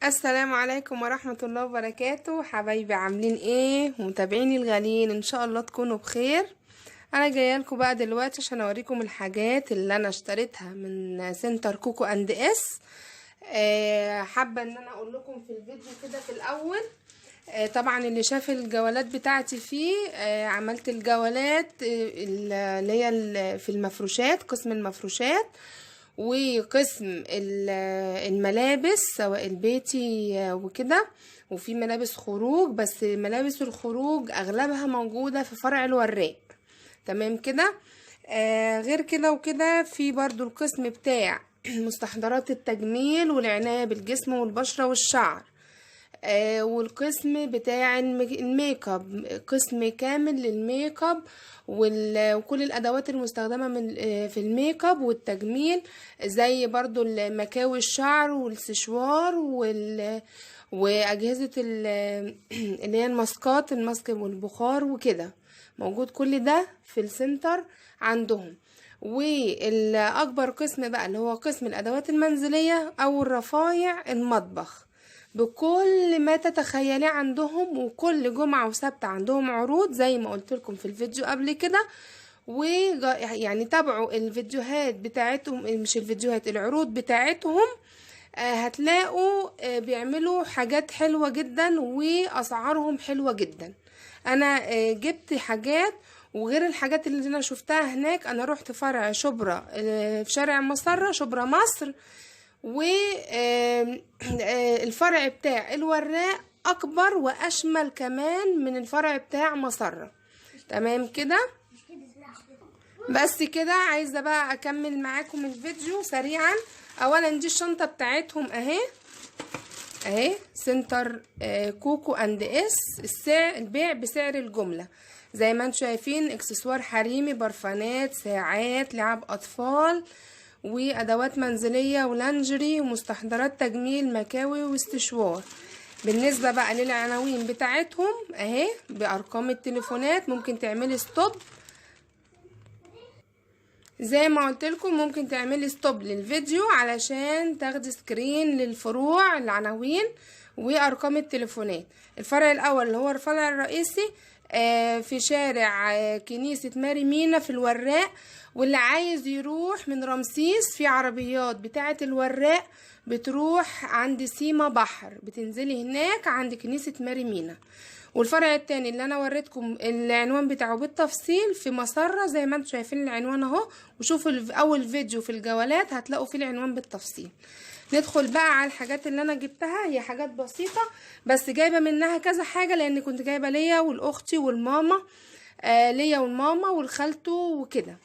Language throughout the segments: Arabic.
السلام عليكم ورحمة الله وبركاته. حبايبي عاملين ايه؟ متابعيني الغاليين، ان شاء الله تكونوا بخير. انا جايه لكم بقى دلوقتي عشان اوريكم الحاجات اللي انا اشتريتها من سنتر كوكو اند اس. حابه ان انا اقول لكم في الفيديو كده في الاول. طبعا اللي شاف الجولات بتاعتي فيه، عملت الجولات اللي هي في المفروشات، قسم المفروشات وقسم الملابس سواء البيتي وكده، وفي ملابس خروج، بس ملابس الخروج اغلبها موجودة في فرع الوراق. تمام كده. غير كده وكده في برضو القسم بتاع مستحضرات التجميل والعناية بالجسم والبشرة والشعر. والقسم بتاع الميك اب، قسم كامل للميك اب وكل الادوات المستخدمه في الميك اب والتجميل، زي برضو المكاوي الشعر والسشوار واجهزه اللي هي الماسكات، الماسك والبخار وكده. موجود كل ده في السنتر عندهم. والاكبر قسم بقى اللي هو قسم الادوات المنزليه او الرفايع المطبخ، بكل ما تتخيليه عندهم. وكل جمعة وسبت عندهم عروض زي ما قلت لكم في الفيديو قبل كده. ويعني تابعوا الفيديوهات بتاعتهم، مش الفيديوهات، العروض بتاعتهم. هتلاقوا بيعملوا حاجات حلوة جدا واسعارهم حلوة جدا. انا جبت حاجات، وغير الحاجات اللي انا شفتها هناك انا رحت فرع شبرا في شارع مسرة، شبرا مصر. والفرع بتاع الوراق اكبر واشمل كمان من الفرع بتاع مسرة. تمام كده. بس كده عايزة بقى اكمل معاكم الفيديو سريعا. اولا دي الشنطة بتاعتهم اهي سنتر كوكو اند اس. البيع بسعر الجملة زي ما انتم شايفين، اكسسوار حريمي، برفانات، ساعات، لعب اطفال، وادوات منزليه ولانجري ومستحضرات تجميل، مكاوي واستشوار. بالنسبه بقى للعناوين بتاعتهم اهي بارقام التليفونات، ممكن تعملي ستوب زي ما قلت لكم، ممكن تعملي ستوب للفيديو علشان تاخدي سكرين للفروع، العناوين وارقام التليفونات. الفرع الاول اللي هو الفرع الرئيسي في شارع كنيسة ماري مينا في الوراق. واللي عايز يروح من رمسيس، في عربيات بتاعة الوراق بتروح عند سيما بحر، بتنزلي هناك عند كنيسة ماري مينا. والفرع التاني اللي انا وريتكم العنوان بتاعه بالتفصيل في مسرة، زي ما انتم شايفين العنوان اهو، وشوفوا اول فيديو في الجولات هتلاقوا فيه العنوان بالتفصيل. ندخل بقى على الحاجات اللي انا جبتها. هي حاجات بسيطة بس جايبة منها كذا حاجة، لان كنت جايبة ليا والاختي والماما، ليا والماما والخالته وكده.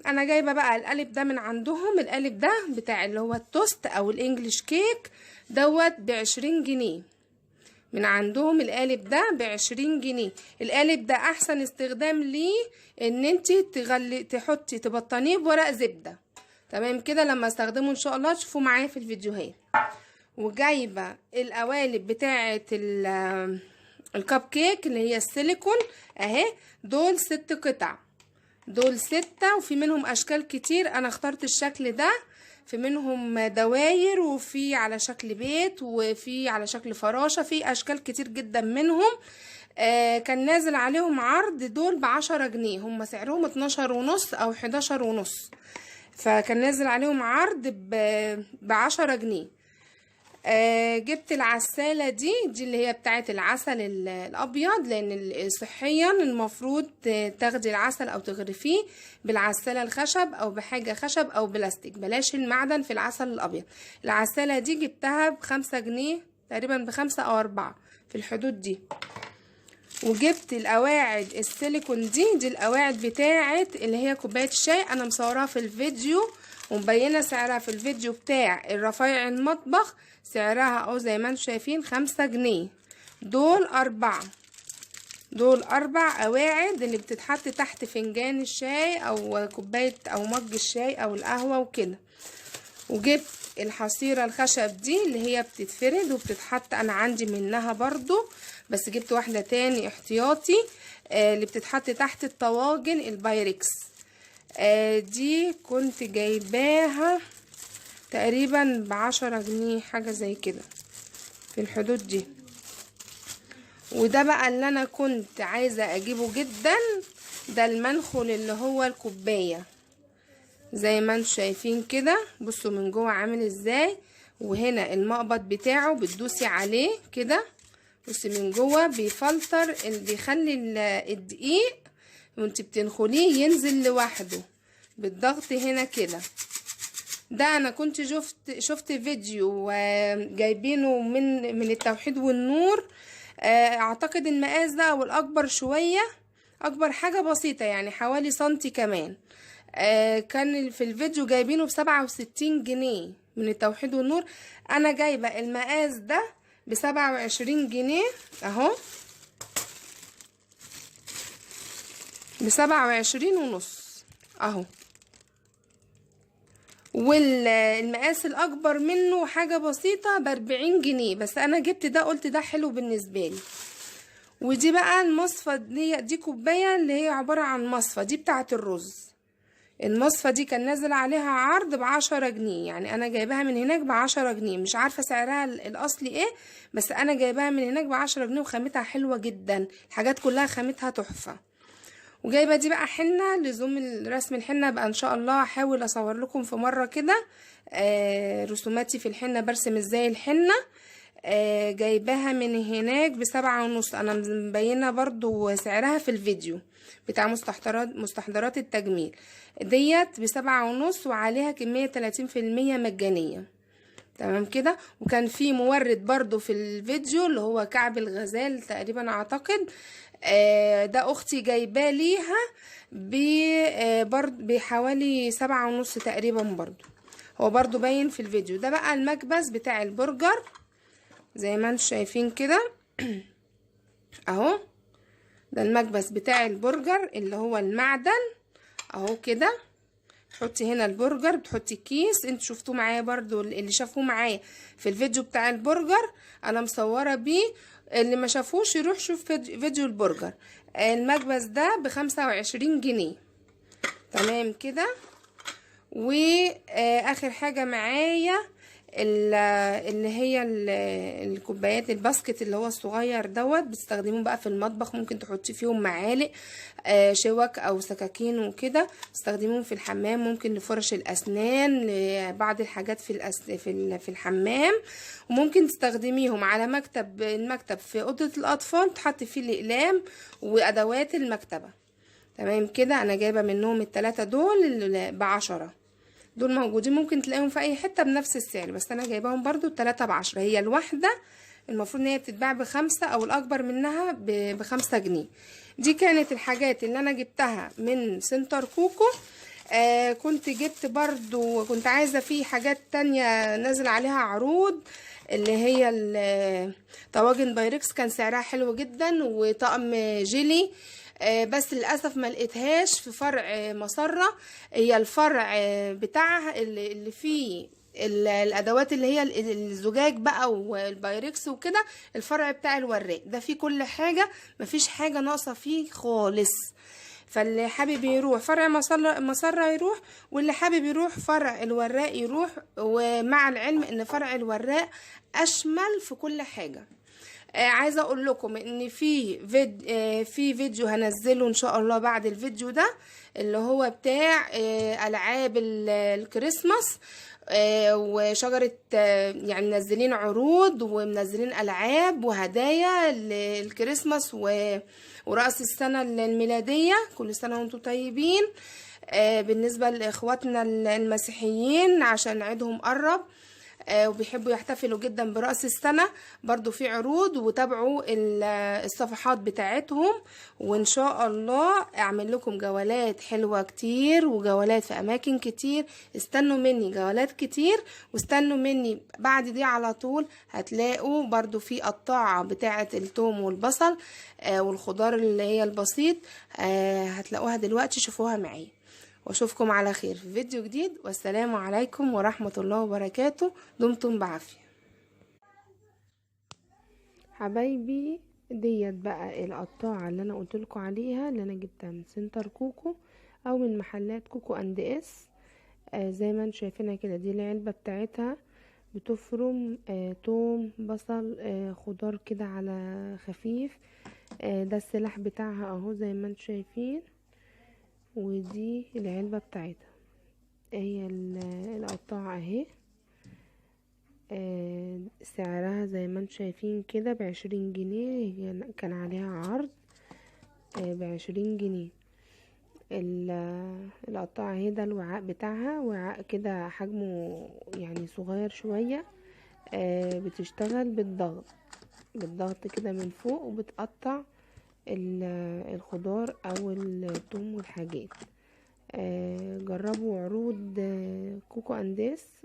انا جايبة بقى القالب ده من عندهم. القالب ده بتاع اللي هو التوست او الانجليش كيك دوت ب20 جنيه من عندهم. القالب ده ب20 جنيه. القالب ده احسن استخدام ليه ان انت تحطي تبطنيه بورق زبدة. تمام كده. لما استخدمه ان شاء الله تشوفوا معايا في الفيديوهات. وجايبة القوالب بتاعة الكب كيك اللي هي السيليكون اهي. دول 6 قطع، دول 6، وفي منهم اشكال كتير. انا اخترت الشكل ده. في منهم دواير، وفي على شكل بيت، وفي على شكل فراشة، في اشكال كتير جدا منهم. كان نازل عليهم عرض دول ب10 جنيه، هم سعرهم 12.5 او 11.5، فكان نازل عليهم عرض ب10 جنيه. جبت العسالة دي اللي هي بتاعت العسل الابيض، لان صحيا المفروض تاخدي العسل او تغرفيه بالعسالة الخشب او بحاجة خشب او بلاستيك، بلاش المعدن في العسل الابيض. العسالة دي جبتها ب5 جنيه تقريبا، ب5 أو 4 في الحدود دي. وجبت القواعد السيليكون دي القواعد بتاعت اللي هي كوباية الشاي. انا مصوراها في الفيديو ومبينه سعرها في الفيديو بتاع الرفايع المطبخ. سعرها اهو زي ما انتم شايفين 5 جنيه. دول 4 قواعد اللي بتتحط تحت فنجان الشاي او كوبايه او مج الشاي او القهوه وكده. وجبت الحصيره الخشب دي اللي هي بتتفرد وبتتحط، انا عندي منها برضو بس جبت واحده تاني احتياطي، اللي بتتحط تحت الطواجن البايركس. دي كنت جايباها تقريبا ب10 جنيه حاجة زي كده في الحدود دي. وده بقى اللي انا كنت عايزة اجيبه جدا، ده المنخل اللي هو الكوباية زي ما انتم شايفين كده. بصوا من جوه عامل ازاي، وهنا المقبض بتاعه بتدوسي عليه كده، بصي من جوه بيفلتر بيخلي الدقيق وانت بتنخليه ينزل لوحده بالضغط هنا كده. ده انا كنت شفت فيديو جايبينه من التوحيد والنور. اعتقد المقاس ده او الاكبر شوية، اكبر حاجة بسيطة يعني حوالي سنتي كمان. كان في الفيديو جايبينه ب67 جنيه من التوحيد والنور. انا جايبة المقاس ده ب27 جنيه اهو، ب27.5 اهو. والمقاس الاكبر منه حاجة بسيطة ب40 جنيه، بس انا جبت ده قلت ده حلو بالنسبة لي. ودي بقى المصفى دي كوباية اللي هي عبارة عن مصفى، دي بتاعة الرز. المصفى دي كان نازل عليها عرض ب10 جنيه، يعني انا جايباها من هناك ب10 جنيه، مش عارفة سعرها الاصلي ايه، بس انا جايباها من هناك ب10 جنيه وخامتها حلوة جدا، الحاجات كلها خامتها تحفة. وجايبة دي بقى حنة لزوم رسم الحنة، بقى ان شاء الله هحاول اصور لكم في مرة كده رسوماتي في الحنة، برسم ازاي الحنة. جايباها من هناك ب7.5، انا مبينه برضو سعرها في الفيديو بتاع مستحضرات التجميل. ديت ب7.5 وعليها كمية 30% مجانية، تمام كده. وكان في مورد برضو في الفيديو اللي هو كعب الغزال تقريبا اعتقد، ده اختي جايباه ليها بحوالي 7.5 تقريبا برضو، هو برضو باين في الفيديو. ده بقى المكبس بتاع البرجر زي ما انتم شايفين كده اهو، ده المكبس بتاع البرجر اللي هو المعدن اهو كده. تحطي هنا البرجر، بتحطي كيس، انتوا شفتوه معايا برضو، اللي شافوه معايا في الفيديو بتاع البرجر انا مصوره بيه، اللي ما شافوش يروح شوف فيديو البرجر. المكبس ده ب25 جنيه، تمام كده. واخر حاجه معايا اللي هي الكوبايات الباسكت اللي هو الصغير دوت، بتستخدموه بقى في المطبخ، ممكن تحطي فيهم معالق شوك او سكاكين وكده، تستخدموهم في الحمام، ممكن لفرش الاسنان، لبعض الحاجات في الحمام. وممكن تستخدميهم على المكتب في اوضه الاطفال، تحطي فيه الاقلام وادوات المكتبه، تمام كده. انا جايبه منهم ال3 دول ب10، دول موجودين ممكن تلاقيهم في اي حته بنفس السعر، بس انا جايباهم برضو ال3 ب10. هي الواحده المفروض ان هي بتتباع ب5 او الاكبر منها ب5 جنيه. دي كانت الحاجات اللي انا جبتها من سنتر كوكو. كنت جبت برضو، كنت عايزه في حاجات تانية نازل عليها عروض، اللي هي طواجن بايركس كان سعرها حلو جدا، وطقم جيلي بس للاسف ما لقيتهاش في فرع مسرة. هي الفرع بتاعها اللي فيه الادوات اللي هي الزجاج بقى والبايركس وكده، الفرع بتاع الوراق ده فيه كل حاجه، مفيش حاجه ناقصه فيه خالص. فاللي حابب يروح فرع مسرة يروح، واللي حابب يروح فرع الوراق يروح. ومع العلم ان فرع الوراق اشمل في كل حاجه. عايزه اقول لكم ان في فيديو هنزله ان شاء الله بعد الفيديو ده، اللي هو بتاع العاب الكريسماس وشجره، يعني منزلين عروض ومنزلين العاب وهدايا للكريسماس ورأس السنه الميلاديه. كل سنه وانتم طيبين. بالنسبه لاخواتنا المسيحيين عشان عيدهم قرب وبيحبوا يحتفلوا جدا برأس السنة، برضو في عروض، وتابعوا الصفحات بتاعتهم، وان شاء الله اعمل لكم جولات حلوة كتير وجولات في اماكن كتير. استنوا مني جولات كتير، واستنوا مني بعد دي على طول هتلاقوا برضو في قطاعة بتاعة الثوم والبصل والخضار اللي هي البسيط، هتلاقوها دلوقتي، شوفوها معايا. واشوفكم على خير في فيديو جديد، والسلام عليكم ورحمة الله وبركاته. دمتم بعافية حبايبي. ديت بقى القطاعة اللي انا قلتلكوا عليها، اللي انا جبتها من سنتر كوكو او من محلات كوكو اند اس. زي ما انتم شايفينها كده، دي العلبة بتاعتها، بتفرم توم، بصل، خضار كده على خفيف. ده السلاح بتاعها اهو زي ما انتم شايفين. ودي العلبة بتاعتها، هي القطاعة اهي. سعرها زي ما انتم شايفين كده ب20 جنيه، كان عليها عرض ب20 جنيه. القطاعة اهي، ده الوعاء بتاعها، وعاء كده حجمه يعني صغير شوية. بتشتغل بالضغط كده من فوق، وبتقطع الخضار او الثوم والحاجات. جربوا عروض كوكو انديس.